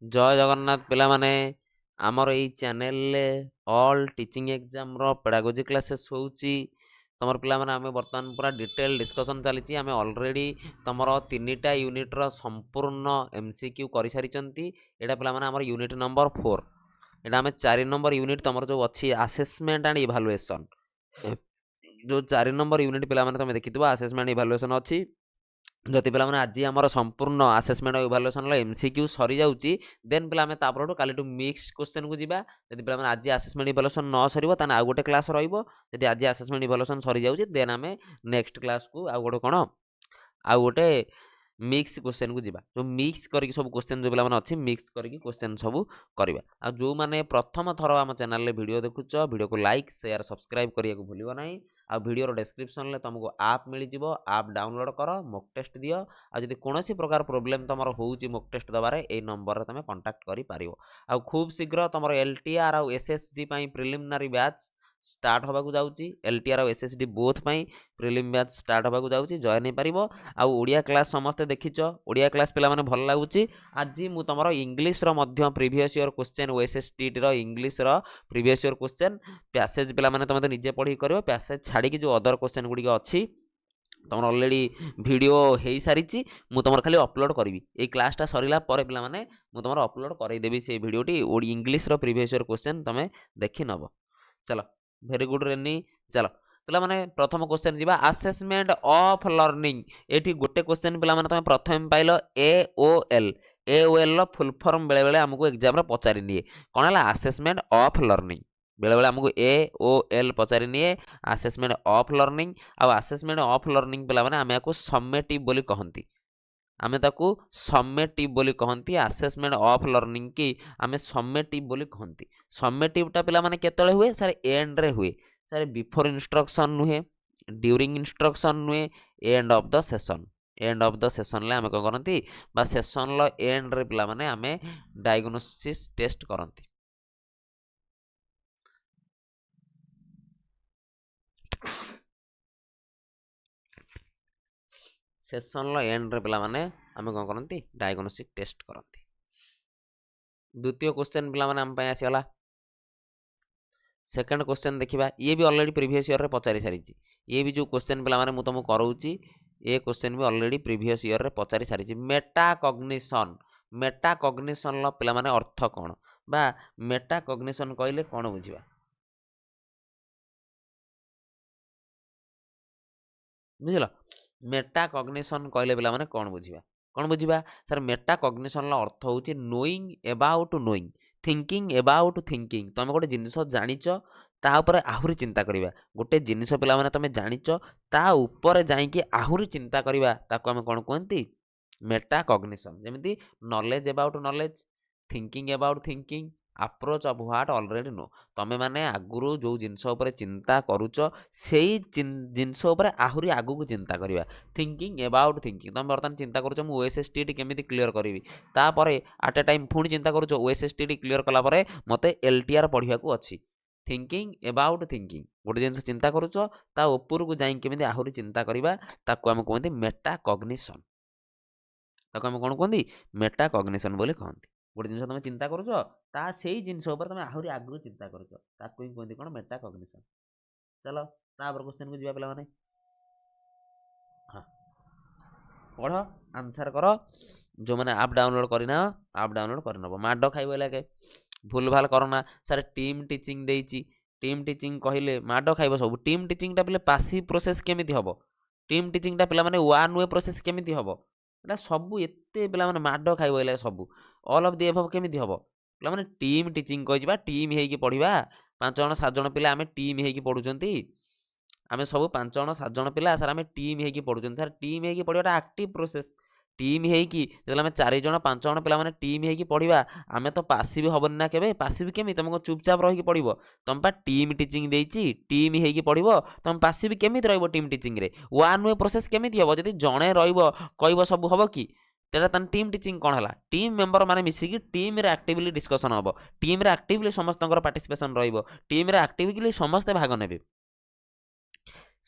जय जगन्नाथ पिला माने आमर एई चैनल ले ऑल टीचिंग एग्जाम रो पेडागोजी क्लासेस होउची तमर पिला माने आमे वर्तमान पूरा डिटेल डिस्कशन चलीची आमे ऑलरेडी तमर तीनटा यूनिट रो संपूर्ण एमसीक्यू करि सारिचंती एडा पिला माने हमर यूनिट नंबर 4 एडा आमे 4 नंबर यूनिट तमर जो अछि असेसमेंट एंड इवैल्यूएशन जो 4 नंबर यूनिट पिला माने तमे देखितबा असेसमेंट इवैल्यूएशन अछि जति पिला माने आज हमर संपूर्ण असेसमेंट इवैल्यूएशन लो एमसीक्यू सरी जाउची देन पिला आमे तापरटू कालीटू मिक्स क्वेश्चन को जिबा जति पिला माने आज असेसमेंट इवैल्यूएशन न सरीबो ताने आ गोटे क्लास रहइबो जति आज असेसमेंट इवैल्यूएशन सरी जाउची देन आमे नेक्स्ट क्लास को आ गोटे कोन आ गोटे मिक्स क्वेश्चन को जिबा जो मिक्स करके सब क्वेश्चन जो पिला माने अछि मिक्स करके क्वेश्चन सब करबा आ जो माने प्रथम थर हम चैनल ले वीडियो देखुछ वीडियो को लाइक शेयर सब्सक्राइब करिया को भूलिबो नाही आ वीडियो रो डिस्क्रिप्शन ले तुमको ऐप मिली जिवो ऐप डाउनलोड करो मॉक टेस्ट दियो आ जदी कोनोसी प्रकार प्रॉब्लम तमरो होउची मॉक टेस्ट दबारे ए नंबर रे तमे कांटेक्ट करि पारिबो आ खूब शीघ्र तमरो एलटीआर आ एसएसडी पई प्रिलिमिनरी बैच स्टार्ट होबा को जाउची एलटीआर और एसएसडी बोथ पई प्रिलिम बैच स्टार्ट होबा को जाउची जॉइन हे परिबो आ ओडिया क्लास समस्त देखिचो ओडिया क्लास पिला माने भल लागुची आज मु तमरो इंग्लिश रो मध्य प्रीवियस ईयर क्वेश्चन ओएसएसटी रो इंग्लिश रो प्रीवियस ईयर क्वेश्चन पैसेज पिला माने तमे निजे पढी करियो पैसेज छाडी कि जो अदर क्वेश्चन गुडी अछि तुम अलरेडी वीडियो हो सारी मु तुम खाली अपलोड करी ये क्लासटा सरला पिला माने मु तुम अपलोड करदेवी से वीडियोटी इंग्लिश रो प्रीवियस ईयर क्वेश्चन तुम देखि नब चलो वेरी गुड रेनी चलो पिला माने प्रथम क्वेश्चन जीवा असेसमेंट ऑफ लर्निंग एठी गोटे क्वेश्चन पिला माने तुम प्रथम पाइलो एओएल एओएल रो फुल फॉर्म बेले बेले हमको एग्जाम रे पचारि निए कोन हला असेसमेंट ऑफ लर्निंग बेले बेले हमको एओएल पचारि निए असेसमेंट ऑफ लर्निंग आ असेसमेंट ऑफ लर्निंग पिला माने हमें को समेटिव बोली कहंती आमे ताकू समेटिव बोली कहंती असेसमेंट ऑफ लर्निंग की आमे समेटिव बोली कहंती समेटिवटा पिला माने केतले हुए सर एंड रे हुए सर बिफोर इंस्ट्रक्शन नुहे ड्यूरिंग इंस्ट्रक्शन नुहे end of the session end of the session ले आमे को करंती बा सेशन लो एंड रे पिला माने आमे डायग्नोसिस टेस्ट करंती सेशन लो एंड रे पिला माने आमे को करंती डायग्नोसिस टेस्ट करंती द्वितीय क्वेश्चन पिला माने हम पय आसीगला सेकंड क्वेश्चन देखिबा ये भी ऑलरेडी प्रीवियस ईयर रे पचारि सारी ये भी जो क्वेश्चन पिला माने मु तुमको कराउची ये क्वेश्चन भी ऑलरेडी प्रीवियस ईयर रे पचारि सारी मेटा कॉग्निशन लो पिला माने अर्थ कोन बा मेटा कॉग्निशन कहले कोन बुझिबा बुझिला मेटा कॉग्निशन कहले पिला माने कोन बुझिबा सर मेटा कॉग्निशन लो अर्थ होची knowing about knowing thinking about thinking तुम गोटे जिनिस जानिच ता ऊपर आहुरी चिंता करिबा गोटे जिनिस पिला माने तुम जानिच ता ऊपर जाईकी आहुरी चिंता करिबा ताको हम कोन कहंती मेटा कॉग्निशन जेमिति knowledge about knowledge thinking about thinking approach of what already know तमे माने आगुरु जो जिनस ऊपर चिंता करूच सेही जिनस ऊपर आहुरी आगु को चिंता करिबा थिंकिंग अबाउट थिंकिंग तमे बर्तन चिंता करूच मु ओएसएसटी केमिति क्लियर करिवि ता परे एट ए टाइम फुणी चिंता करूच ओएसएसटी क्लियर कला परे मते एलटीआर पढिया को अछि थिंकिंग अबाउट थिंकिंग गोटे जिनस चिंता करूच ता ऊपर को जाई केमिति आहुरी चिंता करिबा ताको हम कहंती मेटा कॉग्निशन ताको हम कोन कहंती मेटा कॉग्निशन बोली कहंती गोटे जिनस तुम चिंता करूच ता सेही जिनस ऊपर तुम आहुरी आगु चिंता करूच ताको ही कहंती कोन मेटा कॉग्निशन चलो तापर क्वेश्चन को जिबा पिला माने हां पढ़ आंसर करो जो मैंने आप डाउनलोड करना आप डाउनलोड करनबो माडो खाइबो लागे भूल भाल करना सर टीम टीचिंग देइची टीम टीचिंग कहले माडो खाइबो सब टीम टीचिंग टा पिले पासिव प्रोसेस केमिति हबो टीम टीचिंग टा पिला माने वन वे प्रोसेस केमिति हबो एटा सब एते पिला माने माडो खाइबो लागे सब ऑल ऑफ द एबव केमिति हबो पिला माने टीम टीचिंग कहि जिबा टीम हेकी पढिबा 5 जण 7 जण पिला आमे टीम हेकी पढुचंती आमे सब 5 जण 7 जण पिला सर आमे टीम हेकी पढुचंती सर टीम हेकी पढिबाटा एक्टिव प्रोसेस टीम हेकी जेला आमे 4 जण 5 जण पिला माने टीम हेकी पढिबा आमे तो पासिव हबन ना केबे पासिव केमि तुमको चुपचाप रही पढिबो तुम पा टीम टीचिंग देइची टीम हेकी पढिबो तुम पासिव केमि रहइबो टीम टीचिंग रे वन वे प्रोसेस केमिति हबो जदी जणे रहइबो कहइबो सब हबो की तेरा तन टीम टीचिंग कोन हला टीम मेंबर माने मिसिकी टीम रे एक्टिवली डिस्कशन हबो टीम रे एक्टिवली समस्तंकर पार्टिसिपेशन रहइबो टीम रे एक्टिवली समस्त भाग नेबे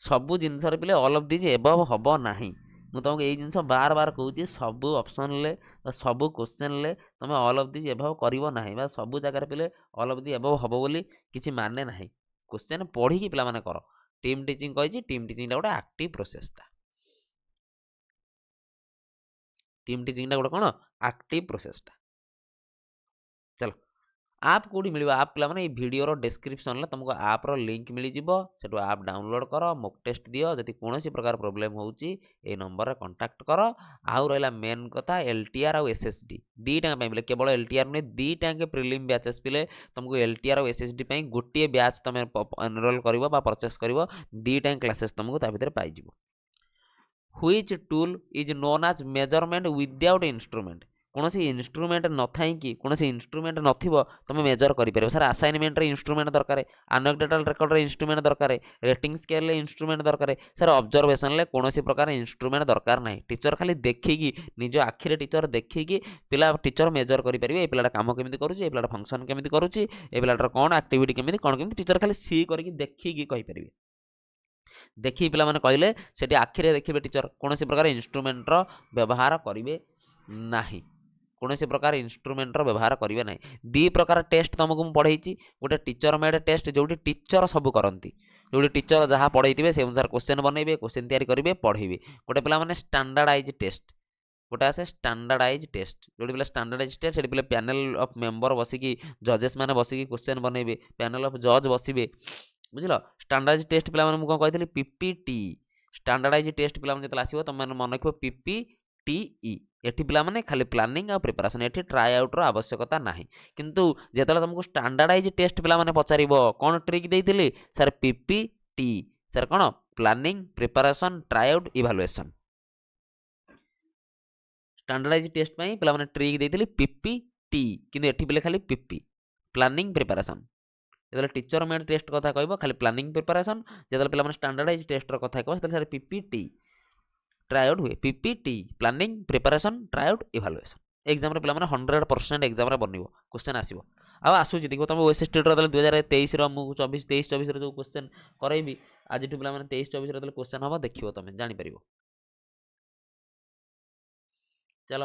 सबु जिनसर पिले ऑल ऑफ दिस एबव हबो नाही ମୁଁ ତୁମକୁ ଏଇ ଜିନିଷ ବାର ବାର କହୁଛି, ସବୁ ଅପସନ୍ରେ ସବୁ କ୍ୱେଶ୍ଚେନ୍ରେ ତୁମେ ଅଲ୍ ଅଫ୍ ଦି ଏଭବ୍ କରିବ ନାହିଁ, ବା ସବୁ ଜାଗାରେ ପିଲେ ଅଲ୍ ଅଫ୍ ଦି ଏଭବ୍ ହେବ ବୋଲି କିଛି ମାନେ ନାହିଁ। କ୍ୱେଶ୍ଚେନ୍ ପଢ଼ିକି ପିଲାମାନେ କର। ଟିମ୍ ଟିଚିଂ କହିଛି, ଟିମ୍ ଟିଚିଂଟା ଗୋଟେ ଆକ୍ଟିଭ୍ ପ୍ରୋସେସଟା। ଟିମ୍ ଟିଚିଂଟା ଗୋଟେ କ'ଣ ଆକ୍ଟିଭ୍ ପ୍ରୋସେସଟା। ଚାଲ ଆପ୍ କେଉଁଠି ମିଳିବ? ଆପ୍ ପିଲାମାନେ ଏଇ ଭିଡ଼ିଓର ଡେସ୍କ୍ରିପ୍ସନ୍ରେ ତୁମକୁ ଆପ୍ର ଲିଙ୍କ୍ ମିଳିଯିବ, ସେଠୁ ଆପ୍ ଡାଉନଲୋଡ଼୍ କର, ମକ୍ ଟେଷ୍ଟ ଦିଅ। ଯଦି କୌଣସି ପ୍ରକାର ପ୍ରୋବ୍ଲେମ୍ ହେଉଛି ଏଇ ନମ୍ବରରେ କଣ୍ଟାକ୍ଟ କର। ଆଉ ରହିଲା ମେନ୍ କଥା, LTR ଆଉ SSD ଦୁଇଟାଙ୍କ ପାଇଁ ପିଲେ, କେବଳ LTR ନୁହେଁ, ଦୁଇଟାଙ୍କ ପ୍ରିଲିମ୍ ବ୍ୟାଚେସ୍ ପିଲେ ତୁମକୁ LTR ଆଉ SSD ପାଇଁ ଗୋଟିଏ ବ୍ୟାଚ୍ ତୁମେ ଏନରୋଲ୍ କରିବ ବା ପରଚେସ୍ କରିବ, ଦୁଇଟାଙ୍କ କ୍ଲାସେସ୍ ତୁମକୁ ତା ଭିତରେ ପାଇଯିବ। Which tool is known as measurement without instrument? କୌଣସି ଇନଷ୍ଟ୍ରୁମେଣ୍ଟ ନଥାଇକି, କୌଣସି ଇନଷ୍ଟ୍ରୁମେଣ୍ଟ ନଥିବ ତୁମେ ମେଜର କରିପାରିବ। ସାର୍ ଆସାଇନମେଣ୍ଟରେ ଇନଷ୍ଟ୍ରୁମେଣ୍ଟ ଦରକାର, ଆନଏକ୍ଟୋଟାଲ୍ ରେକର୍ଡ଼ରେ ଇନଷ୍ଟ୍ରୁମେଣ୍ଟ ଦରକାର, ରେଟିଂ ସ୍କେଲରେ ଇନଷ୍ଟ୍ରୁମେଣ୍ଟ ଦରକାର। ସାର୍ ଅବଜରଭେସନରେ କୌଣସି ପ୍ରକାର ଇନଷ୍ଟ୍ରୁମେଣ୍ଟ ଦରକାର ନାହିଁ। ଟିଚର ଖାଲି ଦେଖିକି, ନିଜ ଆଖିରେ ଟିଚର ଦେଖିକି ଟିଚର ମେଜର କରିପାରିବେ, ଏ ପିଲାଟା କାମ କେମିତି କରୁଛି, ଏ ପିଲାଟା ଫଙ୍କସନ୍ କେମିତି କରୁଛି, ଏ ପିଲାଟାର କ'ଣ ଆକ୍ଟିଭିଟି କେମିତି, କ'ଣ କେମିତି, ଟିଚର ଖାଲି ସି କରିକି ଦେଖିକି କହିପାରିବେ। ଦେଖିକି ପିଲାମାନେ କହିଲେ ସେଠି ଆଖିରେ ଦେଖିବେ ଟିଚର, କୌଣସି ପ୍ରକାର ଇନଷ୍ଟ୍ରୁମେଣ୍ଟର ବ୍ୟବହାର କରିବେ ନାହିଁ। କୌଣସି ପ୍ରକାର ଇନଷ୍ଟ୍ରୁମେଣ୍ଟର ବ୍ୟବହାର କରିବେ ନାହିଁ। ଦୁଇ ପ୍ରକାର ଟେଷ୍ଟ ତୁମକୁ ମୁଁ ପଢ଼େଇଛି। ଗୋଟେ ଟିଚର ମେଡ୍ ଟେଷ୍ଟ, ଯେଉଁଠି ଟିଚର ସବୁ କରନ୍ତି, ଯେଉଁଠି ଟିଚର ଯାହା ପଢ଼େଇଥିବେ ସେ ଅନୁସାରେ କ୍ୱେଶ୍ଚେନ୍ ବନେଇବେ, କ୍ୱେଶ୍ଚେନ୍ ତିଆରି କରିବେ, ପଢ଼େଇବେ। ଗୋଟେ ପିଲାମାନେ ଷ୍ଟାଣ୍ଡାର୍ଡାଇଜ୍ ଟେଷ୍ଟ, ଗୋଟେ ଆସେ ଷ୍ଟାଣ୍ଡାର୍ଡାଇଜ୍ ଟେଷ୍ଟ, ଯେଉଁଠି ପିଲା ଷ୍ଟାଣ୍ଡାର୍ଡାଇଜ୍ ଟେଷ୍ଟ, ସେଠି ପିଲା ପ୍ୟାନେଲ୍ ଅଫ୍ ମେମ୍ବର ବସିକି, ଜଜେସ୍ ମାନେ ବସିକି କ୍ୱେଶ୍ଚେନ୍ ବନେଇବେ, ପ୍ୟାନେଲ୍ ଅଫ୍ ଜଜ୍ ବସିବେ, ବୁଝିଲ। ଷ୍ଟାଣ୍ଡାର୍ଡାଇଜ୍ ଟେଷ୍ଟ ପିଲାମାନେ ମୁଁ କ'ଣ କହିଥିଲି, PPT। ଷ୍ଟାଣ୍ଡାର୍ଡାଇଜ୍ ଟେଷ୍ଟ ପିଲାମାନେ ଯେତେବେଳେ ଆସିବ ତୁମେ ମନେ ରଖିବ PPTE। ଏଠି ପିଲାମାନେ ଖାଲି ପ୍ଲାନିଂ ଆଉ ପ୍ରିପାରେସନ୍, ଏଠି ଟ୍ରାଏ ଆଉଟ୍ର ଆବଶ୍ୟକତା ନାହିଁ। କିନ୍ତୁ ଯେତେବେଳେ ତୁମକୁ ଷ୍ଟାଣ୍ଡାର୍ଡାଇଜ୍ ଟେଷ୍ଟ ପିଲାମାନେ ପଚାରିବ, କ'ଣ ଟ୍ରିକ୍ ଦେଇଥିଲି, ସାର୍ PPT, ସାର୍ କ'ଣ planning, preparation, try out, evaluation. Standardize test ପାଇଁ ପିଲାମାନେ ଟ୍ରିକ୍ ଦେଇଥିଲି PPT, କିନ୍ତୁ ଏଠି ପିଲେ ଖାଲି PP, ପ୍ଲାନିଂ, ପ୍ରିପାରେସନ୍। ଯେତେବେଳେ ଟିଚର ମେଡ୍ ଟେଷ୍ଟ କଥା କହିବ ଖାଲି ପ୍ଲାନିଂ ପ୍ରିପାରେସନ୍, ଯେତେବେଳେ ପିଲାମାନେ ଷ୍ଟାଣ୍ଡାର୍ଡାଇଜ୍ ଟେଷ୍ଟର କଥା କହିବ ସେତେବେଳେ ସାର୍ PPT, ଟ୍ରାଏ ଆଉଟ୍ ହୁଏ। PPT planning, preparation, try out, evaluation. ଏକ୍ଜାମ୍ରେ ପିଲାମାନେ 100% ଏକ୍ଜାମ୍ରେ ବନିବ, କ୍ୱେଶ୍ଚେନ୍ ଆସିବ। ଆଉ ଆସୁଛି ଦେଖିବ ତୁମ OSSTର ଯେତେବେଳେ 2023ର ମୁଁ 23-24ର ଯେଉଁ କ୍ୱେଶ୍ଚେନ୍ କରାଇବି, ଆଜିଠୁ ପିଲାମାନେ 23-24ର ଯେତେବେଳେ କ୍ୱେଶ୍ଚେନ୍ ହେବ ଦେଖିବ, ତୁମେ ଜାଣିପାରିବ। ଚାଲ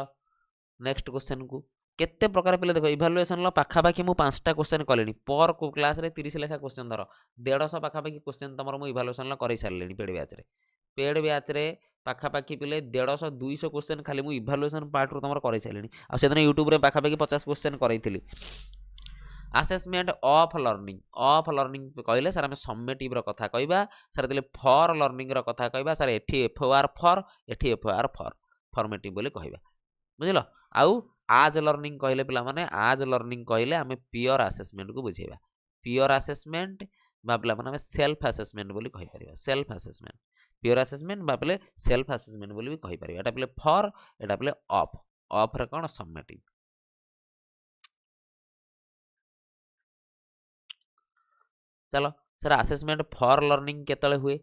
ନେକ୍ସଟ କ୍ୱେଶ୍ଚେନ୍କୁ। କେତେ ପ୍ରକାର ପିଲା ଦେଖ, ଇଭାଲୁଏସନ୍ର ପାଖାପାଖି ମୁଁ 5ଟା କ୍ୱେଶ୍ଚେନ୍ କଲିଣି। ପର୍ କ୍ଲାସ୍ରେ 30 ଲେଖା କ୍ୱେଶ୍ଚେନ୍ ଧର, 150 ପାଖାପାଖି କ୍ୱେଶ୍ଚେନ୍ ତୁମର ମୁଁ ଇଭାଲୁଏସନ୍ର କରି ସାରିଲିଣି ପେଡ୍ ବ୍ୟାଚ୍ରେ। ପେଡ୍ ବ୍ୟାଚ୍ରେ ପାଖାପାଖି ପିଲେ 150-200 କ୍ୱେଶ୍ଚେନ୍ ଖାଲି ମୁଁ ଇଭାଲୁଏସନ୍ ପାର୍ଟରୁ ତୁମର କରାଇ ସାରିଲିଣି। ଆଉ ସେଦିନ ୟୁଟ୍ୟୁବରେ ପାଖାପାଖି 50 କ୍ୱେଶ୍ଚେନ୍ କରାଇଥିଲି। Assessment of learning, of learning କହିଲେ ସାର୍ ଆମେ ସମିଟିଭ୍ର କଥା କହିବା, ସାର୍ ଦେଲେ ଫର୍ ଲର୍ଣ୍ଣିଂର କଥା କହିବା, ସାର୍ ଏଠି FOR ଫର୍, ଏଠି FOR ଫର୍, ଫର୍ମେଟିଭ୍ ବୋଲି କହିବା, ବୁଝିଲ। ଆଉ ଆଜ୍ ଲର୍ଣ୍ଣିଂ କହିଲେ ପିଲାମାନେ, ଆଜ୍ ଲର୍ଣ୍ଣିଂ କହିଲେ ଆମେ ପିଓର ଆସେସମେଣ୍ଟକୁ ବୁଝେଇବା। ପିଓର ଆସେସମେଣ୍ଟ ବା ପିଲାମାନେ ଆମେ ସେଲ୍ଫ ଆସେସମେଣ୍ଟ ବୋଲି କହିପାରିବା। ସେଲ୍ଫ ଆସେସମେଣ୍ଟ, ପିଓର ଆସେସମେଣ୍ଟ ବା ପିଲେ ସେଲ୍ଫ ଆସେସମେଣ୍ଟ ବୋଲି ବି କହିପାରିବା। ଏଟା ପିଲେ ଫର୍, ଏଟା ପିଲେ ଅଫ୍। ଅଫ୍ରେ କ'ଣ ସମିଟିଭ୍। ଚାଲ ସାର୍ ଆସେସମେଣ୍ଟ ଫର୍ ଲର୍ଣ୍ଣିଂ କେତେବେଳେ ହୁଏ?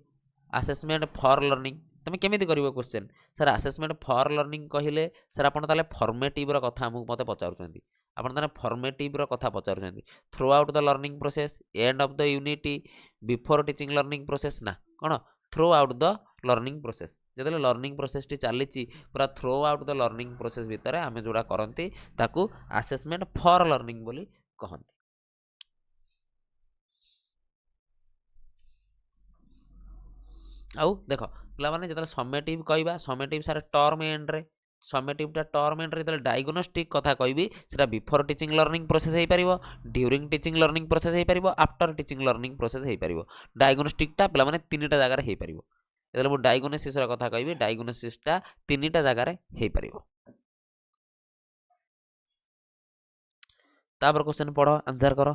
ଆସେସମେଣ୍ଟ ଫର୍ ଲର୍ଣ୍ଣିଂ ତୁମେ କେମିତି କରିବ question? Sir assessment for learning କହିଲେ ସାର୍ ଆପଣ ତାହେଲେ ଫର୍ମେଟିଭ୍ର କଥା ଆମକୁ ମୋତେ ପଚାରୁଛନ୍ତି। ଆପଣ ତାହେଲେ ଫର୍ମେଟିଭ୍ର କଥା ପଚାରୁଛନ୍ତି। Throw out the learning process, end of the unity, before teaching learning process, ନା କ'ଣ ଥ୍ରୋ ଆଉଟ୍ ଦ ଲର୍ଣ୍ଣିଂ ପ୍ରୋସେସ୍। ଯେତେବେଳେ ଲର୍ଣ୍ଣିଂ ପ୍ରୋସେସ୍ଟି ଚାଲିଛି, ପୁରା ଥ୍ରୋ ଆଉଟ୍ ଦ ଲର୍ଣ୍ଣିଂ ପ୍ରୋସେସ୍ ଭିତରେ ଆମେ ଯେଉଁଟା କରନ୍ତି ତାକୁ ଆସେସମେଣ୍ଟ ଫର୍ ଲର୍ଣ୍ଣିଂ ବୋଲି କହନ୍ତି। ଆଉ ଦେଖ ପିଲାମାନେ ଯେତେବେଳେ ସମିଟିଭ୍ କହିବା, ସମିଟିଭ୍ ସାର୍ ଟର୍ମ ଏଣ୍ଡରେ, ସମିଟିଭ୍ଟା ଟର୍ମ ଏଣ୍ଡରେ ଯେତେବେଳେ ଡାଇଗ୍ନୋଷ୍ଟିକ୍ କଥା କହିବି, ସେଟା ବିଫୋର୍ ଟିଚିଂ ଲର୍ଣ୍ଣିଂ ପ୍ରୋସେସ୍ ହେଇପାରିବ, ଡ୍ୟୁରିଂ ଟିଚିଂ ଲର୍ଣ୍ଣିଂ ପ୍ରୋସେସ୍ ହେଇପାରିବ, ଆଫ୍ଟର ଟିଚିଂ ଲର୍ଣ୍ଣିଂ ପ୍ରୋସେସ୍ ହେଇପାରିବ। ଡାଇଗ୍ନୋଷ୍ଟିକ୍ଟା ପିଲାମାନେ 3ଟା ଜାଗାରେ ହେଇପାରିବ। ଯେତେବେଳେ ମୁଁ ଡାଇଗ୍ନୋସିସ୍ର କଥା କହିବି, ଡାଇଗ୍ନୋସିସ୍ଟା 3ଟା ଜାଗାରେ ହେଇପାରିବ। ତାପରେ କ୍ୱେଶ୍ଚେନ୍ ପଢ଼, ଆନ୍ସର କର।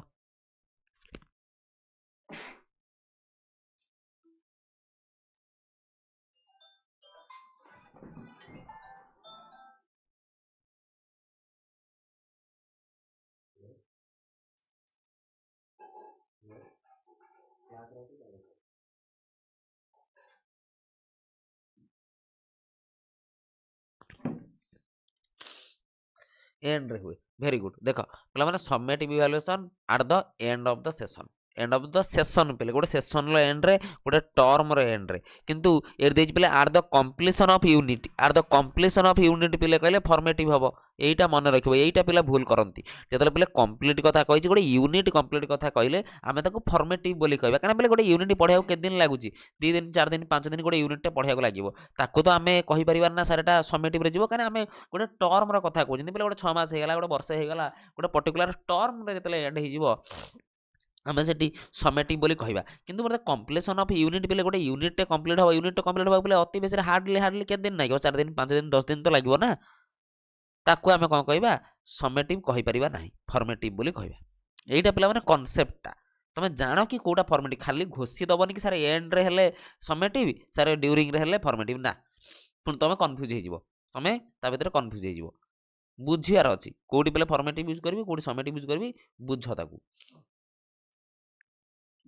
ଏଣ୍ଡରେ ହୁଏ। Very good. ଦେଖ ପିଲାମାନେ summative evaluation at the end of the session, end of the session पे गोटे सेशन एंड रे गोटे टर्म रो एंड रे किंतु ए देछि पे आर द कंप्लीशन ऑफ यूनिट आर द कंप्लीशन ऑफ यूनिट पे कहले फॉर्मेटिव हबो एटा मन रखिबो एटा पिला भूल करंती जेतले पिला कंप्लीट कथा कहिछि गोटे यूनिट कंप्लीट कथा कहले आमे ताको फॉर्मेटिव बोली कहबा कारण पिला गोटे यूनिट पढियाउ के दिन लागुची 2 दिन 4 दिन 5 दिन गोटे यूनिट पढियाउ लागिबो ताको तो आमे कहि परिबार ना सर एटा समेटिव रे जिवो कारण आमे गोटे टर्म रो कथा कहउछि पिला गोटे 6 मास हे गेला गोटे वर्ष हे गेला गोटे पर्टिकुलर टर्म रे जेतले एंड हे जिवो आम से समेटिव बोली कहवा किंतु मतलब कंप्लीशन ऑफ यूनिट पे गोटे यूनिट कंप्लीट हम यूनिट कंप्लीट होगा बोले अति बेसी हार्डली के दिन ना 4 दिन 5 दिन 10 दिन तो लगे ना ताकू आम कौन कहवा समेटिव कहीपर ना फॉर्मेटिव बोली कहवा यहीटा पे कनसेप्टा तुम जान कि कौटा फॉर्मेटिव खाली घोषी दबनी कि सर एंड रे हेले समेटिव सर ड्यूरिंग रे हेले फॉर्मेटिव ना पुणी तुम कन्फ्यूज हो तुम ता भीतर कन्फ्यूज हो बुझियार अच्छी कौटी पे फॉर्मेटिव यूज करी कौटी समेटिव यूज करी बुझ ताकू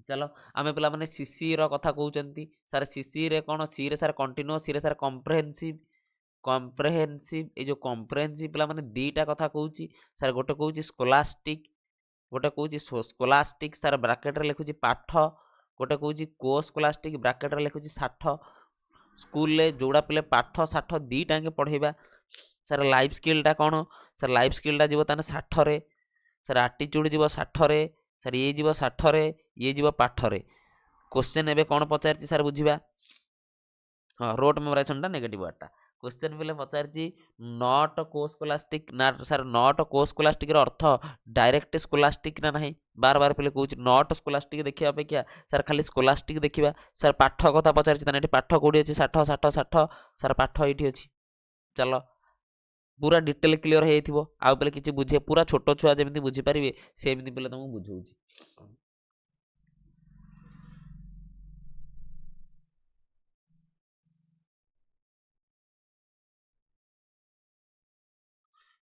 चलो आम पे मैंने सीसी रहा कहते सर सीसी रे कौन सी रे सर कंटिन्यूअस सी रे सर कम्प्रेहेंसिव कम्प्रेहेंसिव ये जो कम्प्रेहेंसिव पे मैंने दीटा कथा कहूँ सर गोटे कहूँ स्कोलास्टिक गोटे कहूँ स्कोलास्टिक सर ब्राकेट रे लिखुची पाठ गोटे कहूँ को स्कोलास्टिक ब्राकेट रे लिखुची साठ स्कूल रे जोड़ा पे पाठ साठ दीटा पढ़ेगा सर लाइफ स्किलटा कौन सर लाइफ स्किलटा जीव ताने 60 रे सर आटीट्यूड जीव 60 रे सर ये जीव 60 रे ये जीव पाठ रे क्वेश्चन एबे कौन पचार सर बुझा हाँ रोट मेमोराइजेशनटा नेगेटिव वार्डटा क्वेश्चन पे पचार नॉट को स्कोलास्टिक ना सर नॉट को स्कोलास्टिक अर्थ डायरेक्ट स्कोलास्टिक ना नहीं बार बार पे कहूँ नॉट स्कोलास्टिक देखा अपेक्षा सर खाली स्कोलास्टिक देखा सर पाठ कथा पचार पाठ कौटी अच्छी 60 60 60 सर पाठ ये अच्छी चलो पूरा डिटेल क्लियर हो आउ पे किसी बुझे पूरा छोट छुआ जमी बुझीपारे सेमती पे तुमको बुझाऊँ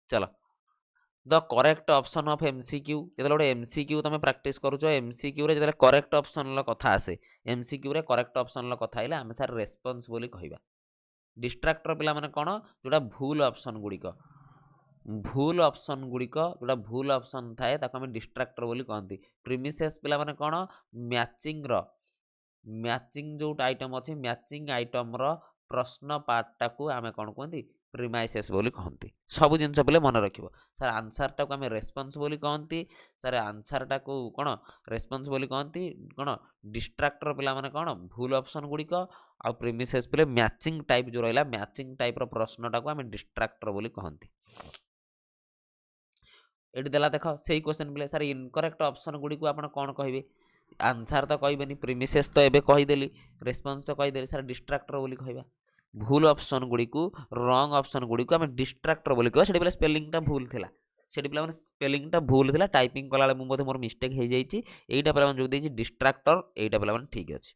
चलो the correct option of MCQ जो गोटे एमसीक्यू तुम प्रैक्टिस करुच एमसीक्यू जो करेक्ट ऑप्शन कथा आसे एमसीक्यू रे करेक्ट ऑप्शन कथा है आम सर रेस्पॉन्स बोली कहवा डिस्ट्राक्टर पिला माने कौन जोटा भूल ऑप्शन गुड़िक जोटा भूल ऑप्शन थाए ताको हमें डिस्ट्राक्टर बोली कहती प्रीमिसेस पिला माने कौन मैचिंग जो आइटम अच्छे मैचिंग आइटम रो प्रश्न पार्टा को आम कौन कहती प्रीमाइसेस बोली कहती सब जिनस बोले मन रखिबो सर आंसर टाको आम रेस्पॉन्स बोली कहती सर आंसर टाको कौन रेस्पॉन्स बोली कहती कौन डिस्ट्राक्टर पिला माने कौन भूल ऑप्शन गुड़िक आ प्रीमिसेस पे मैचिंग टाइप जो रहा मैचिंग टाइप रो प्रश्न टाको आम डिस्ट्राक्टर बोली कहती ये देला देख से क्वेश्चन पे सर इनकरेक्ट ऑप्शन गुड़ी को आप कौन कहे आंसर तो कहबेनी प्रीमिसेस तो एबे कहीदेली रेस्पॉन्स तो कहीदेली सर डिस्ट्राक्टर बोली कहबा भूल ऑप्शन गुड़ी को रॉन्ग ऑप्शन गुड़ी को आम डिस्ट्राक्टर बोली कहबा सेठी स्पेलिंगटा भूल थिला सेठी पे स्पेलिंगटा भूल थिला टाइपिंग कला बेले मोर मिस्टेक हो जाइए एटा पे जो देछि डिस्ट्राक्टर एटा पे ठीक अच्छे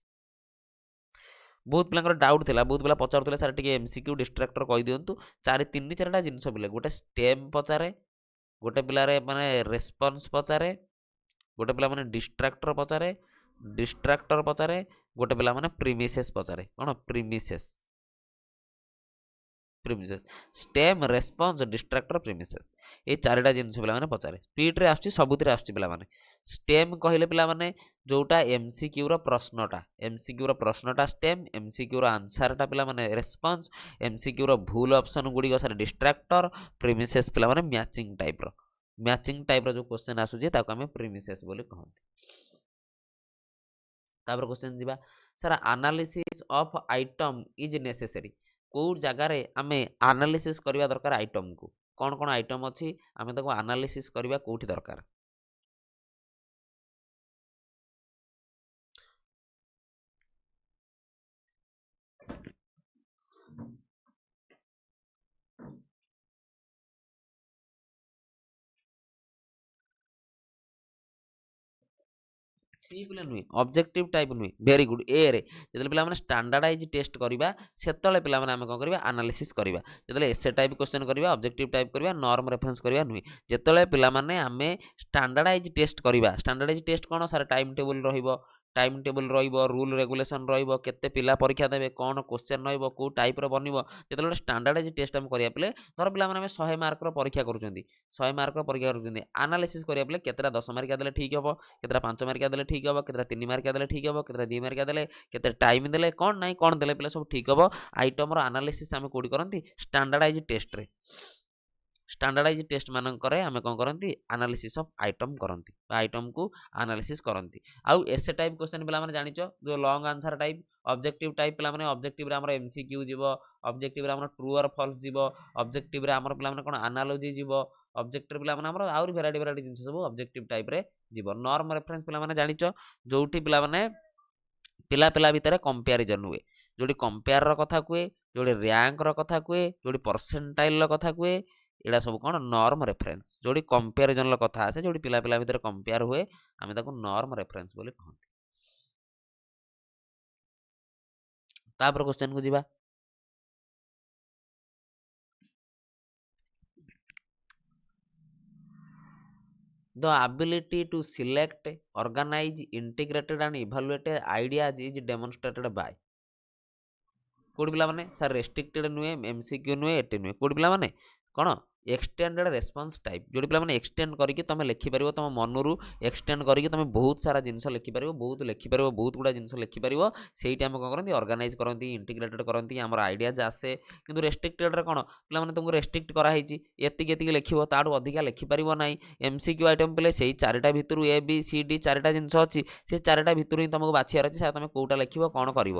बहुत पिला डाउट थिला बहुत पिला पचारुले सर टी एमसीक्यू डिस्ट्राक्टर कही दिंतु 3-4टा जिनस पिले गोटे स्टेम पचारे गोटे पिलारे माने रेस्पॉन्स पचारे गोटे पिला माने डिस्ट्राक्टर पचारे गोटे पिला माने प्रीमिसेस पचारे कौन प्रीमिसेस स्टेम रेस्पॉन्स डिस्ट्राक्टर प्रीमिसेस ये 4टा जिनस पिला माने पचारे स्पीड रे आछी सबुति रे आछी पिला माने स्टेम कहले पिला माने जोटा एमसीक्यू रो प्रश्नटा स्टेम एमसीक्यू रो आंसरटा पिला माने रेस्पॉन्स एमसीक्यू रो भूल ऑप्शन गुडी सर डिस्ट्राक्टर प्रीमिसेस पिला माने मैचिंग टाइप रो जो क्वेश्चन आसुजे ताको हमें प्रीमिसेस बोली कहंती तापर क्वेश्चन दिबा sir analysis of item is necessary को जगार आम एनालिसिस करवा दरकार आइटम को कौन कौन आइटम अच्छी आम ताको एनालिसिस करवा कोठी दरकार सिंपल नुहे ऑब्जेक्टिव टाइप नुहे वेरी गुड ए रे जब पे स्टैंडर्डाइज टेस्ट करवा से पे कौन करवा एनालिसिस करवा जो एसे टाइप क्वेश्चन करवा ऑब्जेक्टिव टाइप करवा नॉर्म रेफरेंस करवा नुहे जिते पे आम स्टैंडर्डाइज टेस्ट करवा स्टैंडर्डाइज टेस्ट कौन सारे टाइम टेबल रही टाइम टेबल रूल रेगुलेशन केते पिला परीक्षा देवे कौन क्वेश्चन रहा टाइप बनब जो स्टैंडर्डाइज टेस्ट आम करा पे धर पे 100 मार्क परीक्षा कर 100 मार्क परीक्षा कर आनालीसिस करा पे केतटा 10 मार्किया देले ठीक हम केतटा 5 मार्किया देले ठीक हम केतटा 3 मार्किया देले ठीक हम केतटा 2 मार्किया देले केते टाइम देले कौन ना कौन देले पे सब ठीक हम आइटम आनालीसिस आम कौटी करती स्टैंडर्डाइज टेस्ट रे स्टैंडर्डाइज टेस्ट मानकर आम कौन करती आनालीसिस ऑफ आइटम करती आइटम को आनालीसिस करती आउ एसे टाइप क्वेश्चन पे जानिच जो long answer type objective type पे ऑब्जेक्टिव रे हमर एमसीक्यू जीवो ऑब्जेक्टिव रे हमर ट्रू और फॉल्स जीवो ऑब्जेक्टिव रे हमर पे कोन एनालॉजी जीवो ऑब्जेक्टिव पे हमर आउर वेराइटी जिंस सब ऑब्जेक्टिव टाइप रे जीवो नॉर्म रेफरेंस पे जानिच जोठी पे पिला पिला भितर कंपैरिजन हुए जोटी कंपेयर रो कथा कुए जोटी रैंक रो कथा कुए जोटी परसेंटाइल रो कथा कुए एडा सब कौन नॉर्म रेफरेंस जोटी कंपैरिजन कथा आसे जोटी पिला पिला भितर कंपेयर हुए आमे ताको नॉर्म रेफरेंस बोली कहंती तापर क्वेश्चन को जीवा the ability to select organize integrated and evaluate ideas is demonstrated by कोड पिला माने सर रेस्ट्रिक्टेड नुए एमसीक्यू नुए एटी नुए कोड पिला माने कौन एक्सटेंडेड रेस्पॉन्स टाइप जो पिला माने एक्सटेंड करके तुम लिखिपर तुम मनरू एक्सटेंड करके तुम बहुत सारा जिनस लिखिपर बहुत गुड़ा जिनस लिखिपर से कौन करती ऑर्गेनाइज करती इंटीग्रेटेड करती आम आइडियाज आसे कि रेस्ट्रिक्टेड कौन पे तुमको रेस्ट्रिक्ट कराई एति लिख ताठू अधिका लिखिपर ना एमसीक्यू आइटम पे से चारिटा भितर ए बी सी डी चारिटा जिनस अच्छी से चारिटा भितर ही तुमको बाछियार अच्छे तुम कौटा लिख कौन कर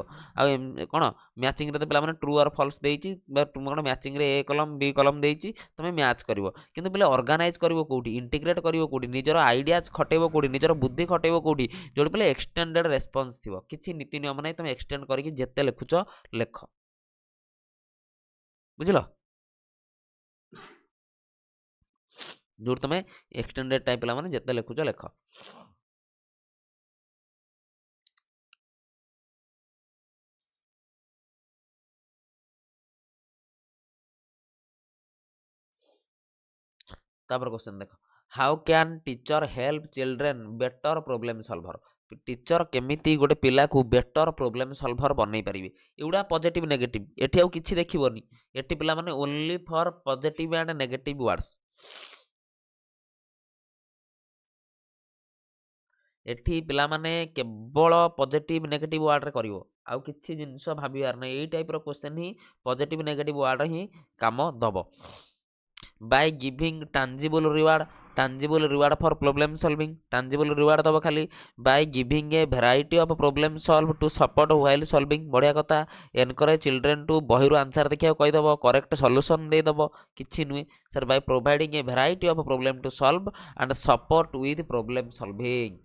कौन मैचिंग रे पे ट्रू और फॉल्स देती कौन मैचिंग रे ए कलम बी कलम देती तुम मैच कर कि पे ऑर्गेनाइज कर कौटी इंटीग्रेट कर कौटी निजर आइडियाज खटेब कौटी निजर बुद्धि खटेब कौटी जो पे एक्सटेंडेड रेस्पॉन्स थी किसी नीति नियम ना तुम एक्सटेंड करके जिते लिखुच लेख बुझल जो तुम एक्सटेंडेड टाइप पे जिते लिखुच लेख तापर क्वेश्चन देख how can teacher help children better problem solver teacher केमिति गोटे पिला को बेटर प्रोब्लेम सॉल्वर बनई पारिबे एउडा पॉजिटिव नेगेटिव एठी आउ किछि देखिबोनी एठी पिला माने only for positive and negative words एठी पिला माने केवल पॉजिटिव नेगेटिव वर्ड रे करिवो आउ किछि जिंस भाबियार नै एई टाइप रो क्वेश्चन ही पॉजिटिव नेगेटिव वर्ड ही काम दबो by giving tangible reward for problem solving tangible reward दबो खाली by giving a variety of problem solve to support while solving बढ़िया कथा encourage children to बहिरु आंसर देखिया कहि दबो करेक्ट सॉल्यूशन दे दबो किछि नुए sir by providing a variety of problem to solve and support with problem solving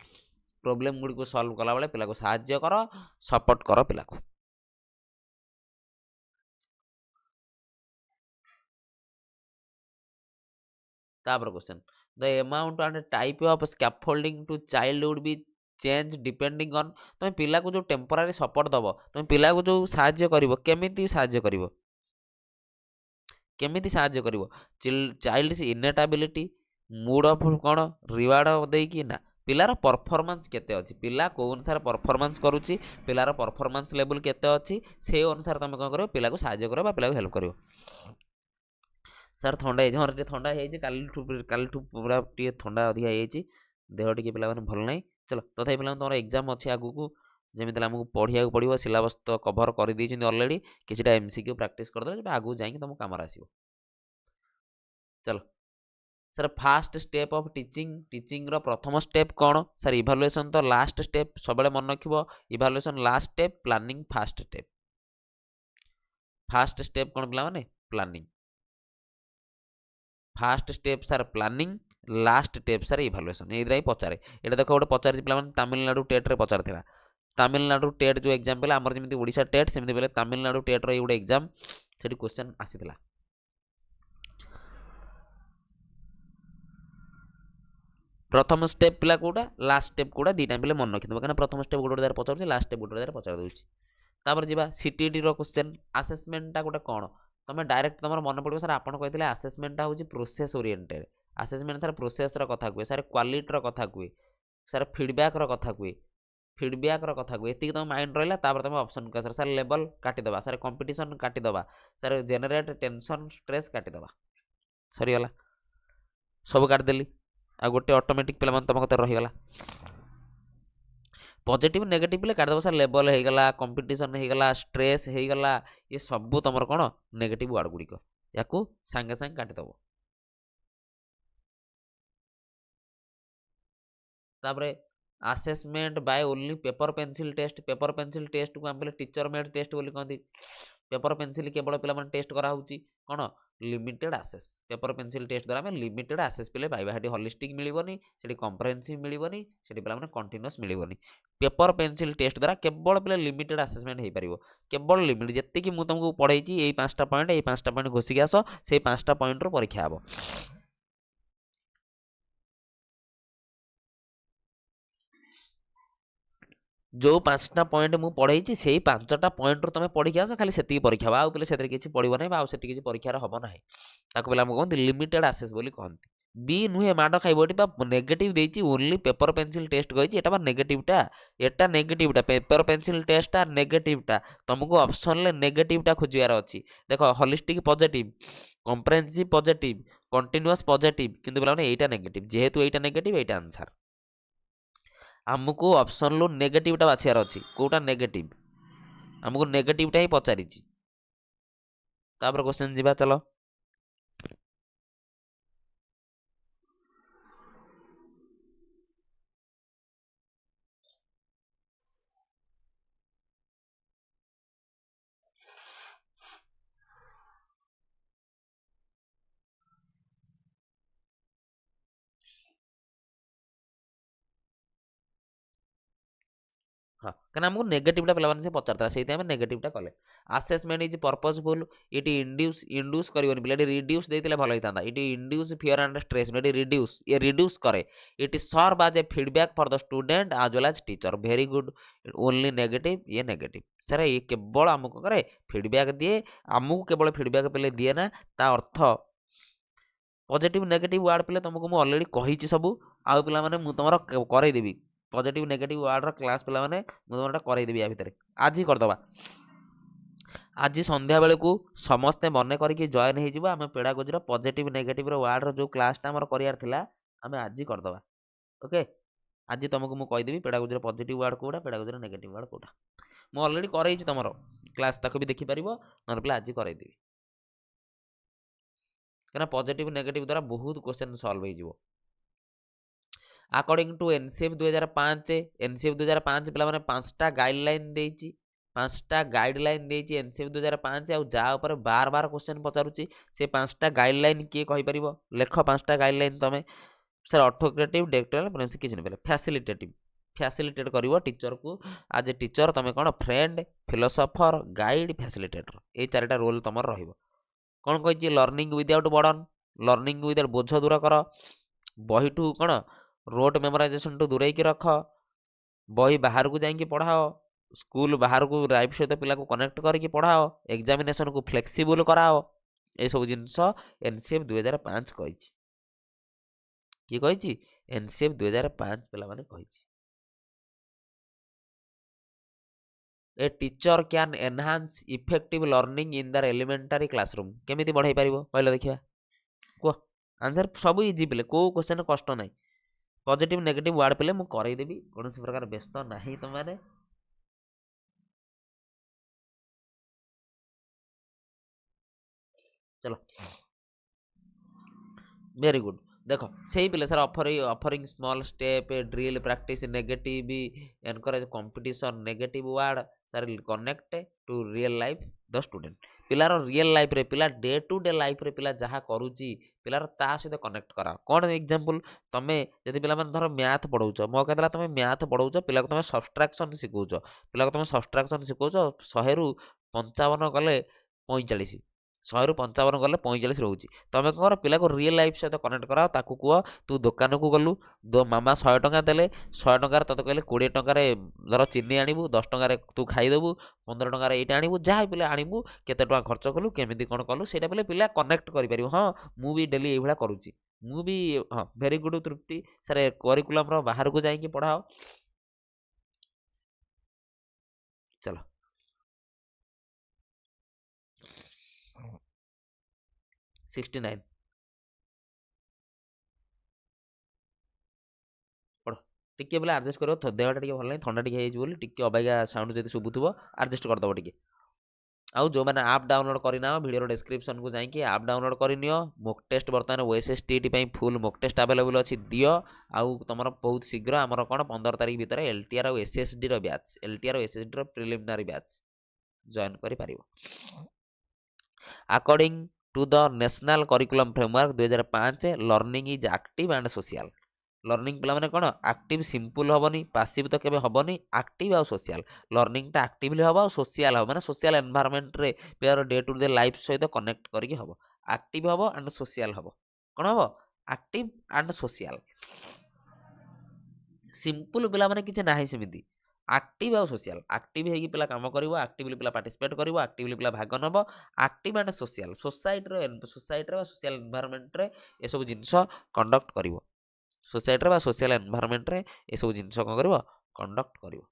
problem गुडी को solve कला बेले पिला को सहाय्य करो सपोर्ट करो पिला को तापर question the amount and type of scaffolding to child would be change depending on तुम पिला को जो टेम्पररी सपोर्ट दबो तुम पिला को जो सहाय्य करिवो केमिति सहाय्य करिवो केमिति सहाय्य करिवो child innate ability mood of कोन रिवार्ड देई कि ना पिलार परफॉर्मेंस केते अछि पिला को अनुसार परफॉर्मेंस करूची पिलार परफॉर्मेंस लेवल केते अछि से अनुसार तुम कोन करिवो पिला को सहाय्य करिवो बा पिला को हेल्प करिवो सर थंडा है हाँ थंडा है काल पूरा टे थंडा अधिका है देह टी पे भल ना चलो तथा पे तुम एग्जाम अच्छे आगू को जमी आमको पढ़िया पड़ो सिलेबस तो कभर कर अलरेडी किसी एमसीक्यू प्रैक्टिस करदे आगू जाकि तुम कम आसो चलो sir first step of teaching रो प्रथम स्टेप कौन सर इवैल्यूएशन तो लास्ट स्टेप सब मन रखिबो evaluation last step planning first step कौन पिला माने planning first step sir planning last step sir evaluation एई पचारे एटा देखो गोटे पचारि पिला माने तमिलनाडु टेट रे पचार थिला तमिलनाडु टेट जो एग्जाम बेले हमर जेमिति ओडिशा टेट सेमिति बेले तमिलनाडु टेट रो गोटे एग्जाम सेठी क्वेश्चन आसीथिला प्रथम स्टेप पिला कोटा लास्ट स्टेप कोटा दी टाइम पे मन रखि दबो कारण प्रथम स्टेप गोटे दार पचार लास्ट स्टेप गोटे दार पचार दोछि तापर जिबा सीटीटी रो क्वेश्चन असेसमेंट टा गोटे कोन तुम डायरेक्ट तुम मन पड़ो सर आपन कहते आसेसमेंटा हूँ process oriented assessment sir process कथा कहे सर क्वालिटी कथा कहे सर फीडबैक कथा कहे फीडबैक कथा को एति तुम माइंड रहा तुम ऑप्शन कर सर लेवल काटिदेवा सर कंपटीशन काटिदेवा सर जेनेरेट टेंशन स्ट्रेस काटिदेवा सरीगला सब काटिदेली आ गोटे ऑटोमेटिक पे तुम कत रहीगला पॉजिटिव नेगेटिव ले काटिदेव सर लेवल होगला कंपटीशन होगला स्ट्रेस होगला ये सब तुम कौन नेगेटिव वार्ड गुड़िक या सांगे सांगे काटिदेव तापरे assessment by only paper pencil test को आम टीचर मेड टेस्ट बोली कहती पेपर पेंसिल केवल पे टेस्ट कराऊँगी कौन limited assess paper pencil test द्वारा लिमिटेड आसेस पे पाइबा सेठी होलिस्टिक मिलबनी सेठी कम्प्रहेंसिव मिलबनी सेठी पे कंटिन्यूअस मिलबनी पेपर पेंसिल टेस्ट द्वारा केवल पे लिमिटेड आसेसमेंट हो पार केवल लिमिट जी मुझे तुमको पढ़ाई यही 5टा पॉइंट घोषिक आस से 5टा पॉइंट रू परीक्षा हे जो 5टा पॉइंट मुझे पढ़ाई से 5टा पॉइंट रू तुम पढ़ी आस खाली से परीक्षा आउ पे से किसी पड़ो ना आउ से किसी परीक्षार हम ना ताको पे कहते लिमिटेड आसेस बोली कहते बी नुहे माड़ खाइब नेगेटिव देती ओनली पेपर पेंसिल टेस्ट कही एटा नेगेटिवटा एटा नेगेटिवटा पेपर पेंसिल टेस्टा नेगेटिवटा तुमको ऑप्शन ले नेगेटिवटा खोजार अच्छी देख holistic positive comprehensive positive continuous positive किंतु पे एटा नेगेटिव जेहेतु एटा नेगेटिव एटा आंसर आमको ऑप्शन लो नेगेटिवटा बाछियार अच्छी कोटा नेगेटिव आमको नेगेटिवटा ही पचारि क्वेश्चन जीवा चलो हाँ क्या आमको नेगेटिवटा पे से पचारता से नेगेटिवटा कले आसेसमेंट इज पर्पजफुल ये इंड्यूस करनी पे रिड्यूस देते भल होता ये इंड्यूस फियर एंड स्ट्रेस ये रिड्यूस करे it serve as a feedback for the student as well as teacher very good only negative ये नेगेटिव सर ये केवल आमको करे फीडबैक दिए आमको केवल फीडबैक पे दिए ना ता अर्थ पॉजिटिव नेगेटिव वार्ड पे तुमको मुझे ऑलरेडी कही सब आउ पे तुम करदेवी पॉजिटिव नेगेटिव वार्ड क्लास पे मुझे तुमटा करदेवी या भितर आज ही करदे आज संध्या बेलू को समस्ते मन करके जॉइन हो आम पेडागोजी पॉजिटिव नेगेटिव वार्ड जो क्लासटा आम करार आम आज ही करदे ओके आज तुमको मुझे कहीदेवी पेडागोजी पॉजिटिव वार्ड कौटा पेडागोजी नेगेटिव वार्ड कौटा मुझे ऑलरेडी कर तुम क्लास ताको भी देखिपर ना पे आज करदेवी क्या पॉजिटिव नेगेटिव द्वारा बहुत क्वेश्चन सॉल्व हो अकॉर्डिंग टू एनसीएफ 2005 एनसीएफ 2005 पे 5टा गाइडलाइन देती 5टा गाइडलाइन देती एनसीएफ 2005 आउ जा ऊपर बार बार क्वेश्चन पचारुची से 5टा गाइडलाइन किए कहीपर लेख 5टा गाइडलाइन तुम सर ऑर्थोक्रेटिव डायरेक्टोरियल प्रिंसिपल किसी नहीं फैसिलिटेटिव फैसिलिटेट कर टीचर को आज ए टीचर तुम कौन फ्रेंड फिलोसफर गाइड फैसिलिटेटर ये 4टा रोल तुम कौन कही learning without burden learning without बोझ दूर कर बही ठू कौन रोड मेमोराइजेशन टू दूरे रख बही बाहर को जाइए पढ़ाओ स्कूल बाहर को लाइफ सहित पिला को कनेक्ट करके पढ़ाओ एग्जामिनेशन को फ्लेक्सिबल कराओ ये सब जिनस एनसीएफ 2005 कही किए कही एनसीएफ 2005 पिला माने कही a teacher can enhance effective learning in the elementary classroom केमिति बढ़ाई पारिबो कहले देखिया को आंसर सब इजी पे को क्वेश्चन कष्ट ना पॉजिटिव नेगेटिव वार्ड पे मुझे करदेवी कौन प्रकार व्यस्त ना तुम मैंने चलो वेरी गुड देख से पे सर offering small step drill practice negative encourage competition negative वार्ड सर connect to real life the student पिलार रियल लाइफ रे पिला डे टू डे लाइफ रे पिला जहाँ करुच्ची पिलार ता सहित कनेक्ट करा कौन एग्जांपल तुम जब पिला धर मैथ पढ़ाऊच मो कहला तुम मैथ पढ़ाऊच पिला तुम सब्सट्राक्शन शिखौच पिला तुम सब्सट्राक्शन शिखौच 100 ରୁ 55 गले 45 100 ରୁ 55 गले 45 रोचे तुम कौन पिला को रियल लाइफ सहित कनेक्ट करा ताकू कह तू दुकान को गलु दो मामा 100 टଙ୍କା देले 100 टंकार तोते कहले 20 टंकार धर चीनी आणबू 10 टंकार तू खाईदेबू 15 टंकार ये आणबू जहाँ पिला आणबू केते टଙ୍କା खर्च कलु केमिति कौन कलु सेटा पे पिला कनेक्ट कर हाँ मुझे डेली ये करुच्ची मुझे हाँ वेरी गुड तृप्ति सर करिकुलम बाहर को जाइए पढ़ाओ चलो 69 पढ़ टिके बोले आडजस्ट करो देहटा टिके भल नहीं थंडा टिके ହେଇଛି ବୋଲି टिके ଅବାଗିଆ ସାଉଣ୍ଡ ଯଦି ଶୁଭୁଥିବ ଆଡଜଷ୍ଟ କରିଦବ टिके ଆଉ ଯେଉଁମାନେ ଆପ୍ ଡାଉନଲୋଡ଼ କରିନାଅ ଭିଡ଼ିଓର ଡେସ୍କ୍ରିପ୍ସନକୁ ଯାଇକି ଆପ୍ ଡାଉନଲୋଡ଼ କରିନିଅ ମୋକ୍ ଟେଷ୍ଟ ବର୍ତ୍ତମାନ OSSTT ପାଇଁ ଫୁଲ୍ ମୋକ୍ ଟେଷ୍ଟ ଆଭେଲେବୁଲ୍ ଅଛି ଦିଅ ଆଉ ତୁମର ବହୁତ ଶୀଘ୍ର ଆମର କ'ଣ 15 ତାରିଖ ଭିତରେ LTR ଆଉ SSDର ବ୍ୟାଚ୍ LTR ଆଉ SSDର ପ୍ରିଲିମିନାରୀ ବ୍ୟାଚ୍ ଜଏନ୍ କରିପାରିବ according to the national curriculum framework 2005 learning is active and social learning ପିଲାମାନେ କ'ଣ ଆକ୍ଟିଭ୍ ସିମ୍ପଲ୍ ହେବନି ପାସିଭ୍ ତ କେବେ ହେବନି ଆକ୍ଟିଭ୍ ଆଉ ସୋସିଆଲ୍ ଲର୍ଣ୍ଣିଂଟା ଆକ୍ଟିଭଲି ହେବ ଆଉ ସୋସିଆଲ୍ ହେବ ମାନେ ସୋସିଆଲ୍ ଏନ୍ଭାରମେଣ୍ଟରେ ପିଲାର ଡେ ଟୁ ଡେ ଲାଇଫ୍ ସହିତ କନେକ୍ଟ କରିକି ହେବ ଆକ୍ଟିଭ୍ ହେବ ଆଣ୍ଡ ସୋସିଆଲ୍ ହେବ କ'ଣ ହେବ ଆକ୍ଟିଭ୍ ଆଣ୍ଡ ସୋସିଆଲ୍ ସିମ୍ପଲ୍ ପିଲାମାନେ କିଛି ନାହିଁ ସେମିତି ଆକ୍ଟିଭ୍ ଆଉ ସୋସିଆଲ୍ ଆକ୍ଟିଭ୍ ହେଇକି ପିଲା କାମ କରିବ ଆକ୍ଟିଭଲି ପିଲା ପାର୍ଟିସିପେଟ୍ କରିବ ଆକ୍ଟିଭଲି ପିଲା ଭାଗ ନେବ ଆକ୍ଟିଭ୍ ଆଣ୍ଡ ସୋସିଆଲ୍ ସୋସାଇଟିରେ ବା ସୋସିଆଲ୍ ଏନ୍ଭାରମେଣ୍ଟରେ ଏସବୁ ଜିନିଷ କଣ୍ଡକ୍ଟ କରିବ सोसाइटी बा सोशल एनवायरनमेंट रे ए सब जिंस कौन करिवो कंडक्ट करिवो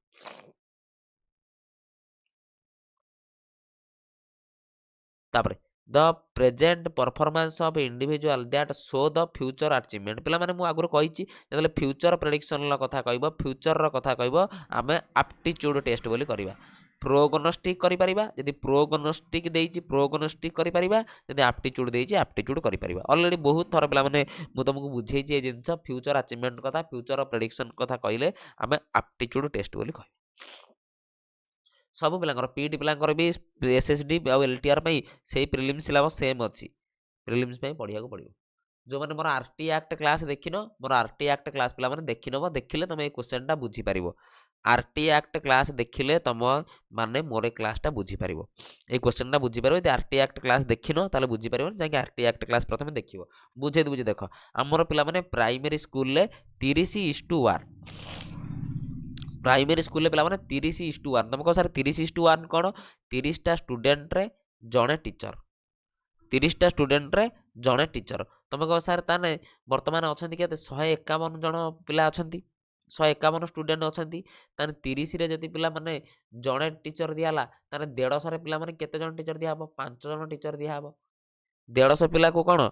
तापरे the present performance of individual that show the future achievement पिला माने मु आगुर कहिची जतले फ्यूचर प्रेडिक्शन ला कथा कहबो फ्यूचर रा कथा कहबो आमे एप्टीट्यूड टेस्ट बोली करिवा प्रोगोनोस्टिक करि परिबा यदि प्रोगोनोस्टिक देइची प्रोगोनोस्टिक करि परिबा यदि एप्टीट्यूड देइची एप्टीट्यूड करि परिबा ऑलरेडी बहुत थर पिला माने मु तुमको बुझेइची ए जिंस फ्यूचर अचीवमेंट कथा फ्यूचर प्रेडिक्शन कथा कहिले आमे एप्टीट्यूड टेस्ट बोली कहबो सब पिलांकर पीटी पिलांकर भी एसएसडी आ एलटीआर पई सेही प्रीलिम्स सिलेबस सेम अछि प्रीलिम्स पई पढिया को पड़ियो जो माने मोर आरटी एक्ट क्लास देखिनो मोर आरटी एक्ट क्लास पिला माने देखिनबो देखिले तमे ए क्वेश्चनटा बुझी परिबो आरटी एक्ट क्लास देखिले तम माने मोर क्लासटा बुझी परिबो ए क्वेश्चनटा बुझी परिबो यदि आरटी एक्ट क्लास देखिनो ताले बुझी परिबो जाके आरटी एक्ट क्लास प्रथमे देखिबो बुझे देखो हमर पिला माने प्राइमरी स्कूल ले 30:1 प्राइमरी स्कूल पे 30:1 तुम कह सर 30:1 कौन 30टा स्टूडेंट रे जड़े टीचर 30टा स्टूडेंट रे जड़े टीचर तुम कह सर ताने वर्तमान अच्छा के 151 जन पिला अच्छा 151 स्टूडेंट अच्छा ताने 30 रे जदि पिला माने जड़े टीचर दियाला ताने 150 पिला माने केते जन टीचर दिया हबो 5 जन टीचर दिया हबो 150 पिला को कौन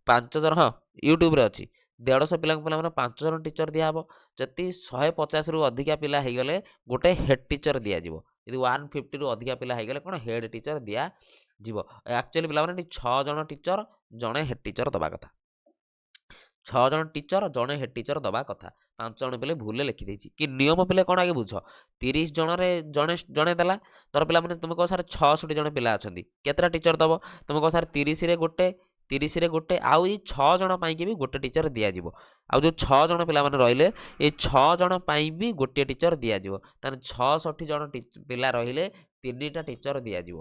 5 जन हाँ यूट्यूब रे अच्छी 150 पिला मैंने 5 जन टीचर दिहब जदि 150 रु अधिका पिला हो गले गोटे हेड टीचर दि जाव यदि 150 रु अधिका पिला हो गले कौन हेड टीचर दिया जीव एक्चुअली पिला 6 जन टीचर जड़े हेड टीचर दबा कथा 6 जन टीचर जड़े हेड टीचर दबा कथा 5 जन पिले भूल लिखिदे कि नियम पिले कौन आगे बुझ 30 जन जड़े जड़े देला तोर पिला तुम कह सर 66 जन पिला अच्छा केतटा टीचर दब तुम कह सर 30 रे गोटे 30 रे गोटे आउ 6 जन पाई भी गोटे टीचर दि जाव आउ जो 6 जन पिला माने रहिले ए 6 जन पाई भी गोटे टीचर दि जाव ताने 66 जन पिला रहिले 3टा टीचर दि जाव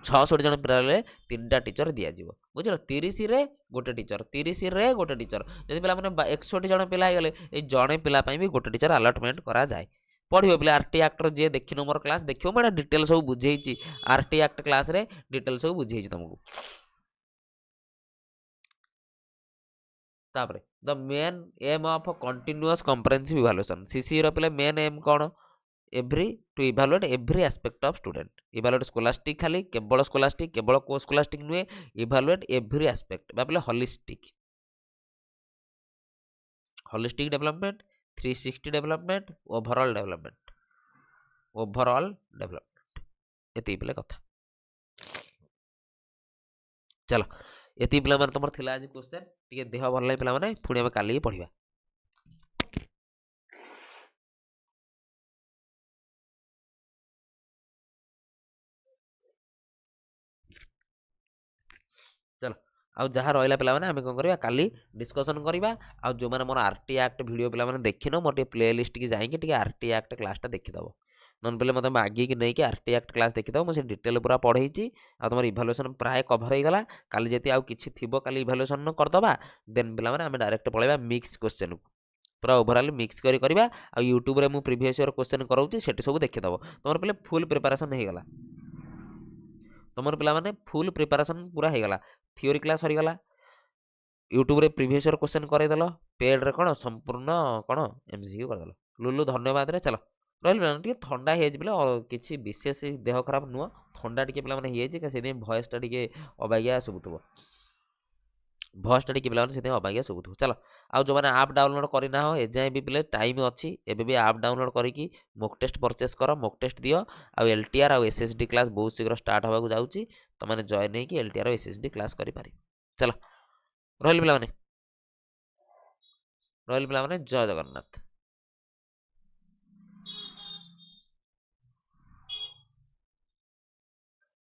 66 जन पिला रहिले 3टा टीचर दि जाव बुझल 30 रे गोटे टीचर 30 रे गोटे टीचर जदि पिला माने 61 जन पिला गले ए जणे पिला पाई भी गोटे टीचर अलॉटमेंट करा जाय पढ़ियो पिला आरटी एक्ट रो जे देखिनो मोर क्लास देखियो मैं डिटेल सब बुझेइची आरटी एक्ट क्लास रे डिटेल सब बुझेइची तुमको तापरे the main aim of continuous comprehensive evaluation CC रो पले मेन एम कोन every to evaluate every aspect of student evaluate scholastic खाली केवल को स्कोलास्टिक नुए इवैल्यूएट एवरी एस्पेक्ट बापले holistic development 360 development overall development एति पले कथा चलो एति पिला माने तमर थिला आज क्वेश्चन टिके देह भल पिला माने पुणी आम काली पढ़िबा चलो आउ जहाँ रहा पिला माने आम कौन करवा काली डिस्कसन करवा आउ जो मैंने मोर आरटी एक्ट वीडियो पिला माने देखिन मोर टे प्ले लिस्ट की जाइए आरटी एक्ट क्लासटा देखीदब नन पे मतलब मागिक नहीं कि आरटी एक्ट क्लास देखीदब मुझे डिटेल पूरा पढ़ेची आ तुम इभालुएसन प्राय कभर हो गला काली जति आउ किछि थिबो काली इभालुएसन करदबा देन पिला माने आम डायरेक्ट पळेबा मिक्स क्वेश्चन को पूरा ओवरऑल मिक्स करी करबा आ यूट्यूब रे मु प्रीवियस ईयर क्वेश्चन कराउची सेठी सब देखीदब तुम पे फुल प्रिपरेशन हो गला तुम पिला माने फुल प्रिपरेशन पूरा हो गला थियोरी क्लास सरी गला यूट्यूब रे प्रीवियस ईयर क्वेश्चन करैदल पेड रे कोन संपूर्ण कोन एमसीक्यू करदल लुलु धन्यवाद रे चलो। ରହିଲି ପିଲାମାନେ ଟିକେ ଥଣ୍ଡା ହେଇଯାଇଛି ପିଲା କିଛି ବିଶେଷ ଦେହ ଖରାପ ନୁହଁ ଥଣ୍ଡା ଟିକେ ପିଲାମାନେ ହେଇଯାଇଛି ସେଥିପାଇଁ ଭଏସଟା ଟିକେ ଅବାଗିଆ ଶୁଭୁଥିବ ଭଏସଟା ଟିକେ ପିଲାମାନେ ସେଥିପାଇଁ ଅବାଗିଆ ଶୁଭୁଥିବ ଚାଲ ଆଉ ଯେଉଁମାନେ ଆପ୍ ଡାଉନଲୋଡ଼ କରିନାହ ଏଯାଏଁ ବି ପିଲେ ଟାଇମ୍ ଅଛି ଏବେ ବି ଆପ୍ ଡାଉନଲୋଡ଼ କରିକି ମୋକ୍ ଟେଷ୍ଟ ପରଚେସ୍ କର ମୋକ୍ ଟେଷ୍ଟ ଦିଅ ଆଉ LTR ଆଉ SSD କ୍ଲାସ୍ ବହୁତ ଶୀଘ୍ର ଷ୍ଟାର୍ଟ ହେବାକୁ ଯାଉଛି ତୁମମାନେ ଜଏନ୍ ହେଇକି LTR ଆଉ SSD କ୍ଲାସ୍ କରିପାରିବ ଚାଲ ରହିଲି ପିଲାମାନେ ଜୟ ଜଗନ୍ନାଥ।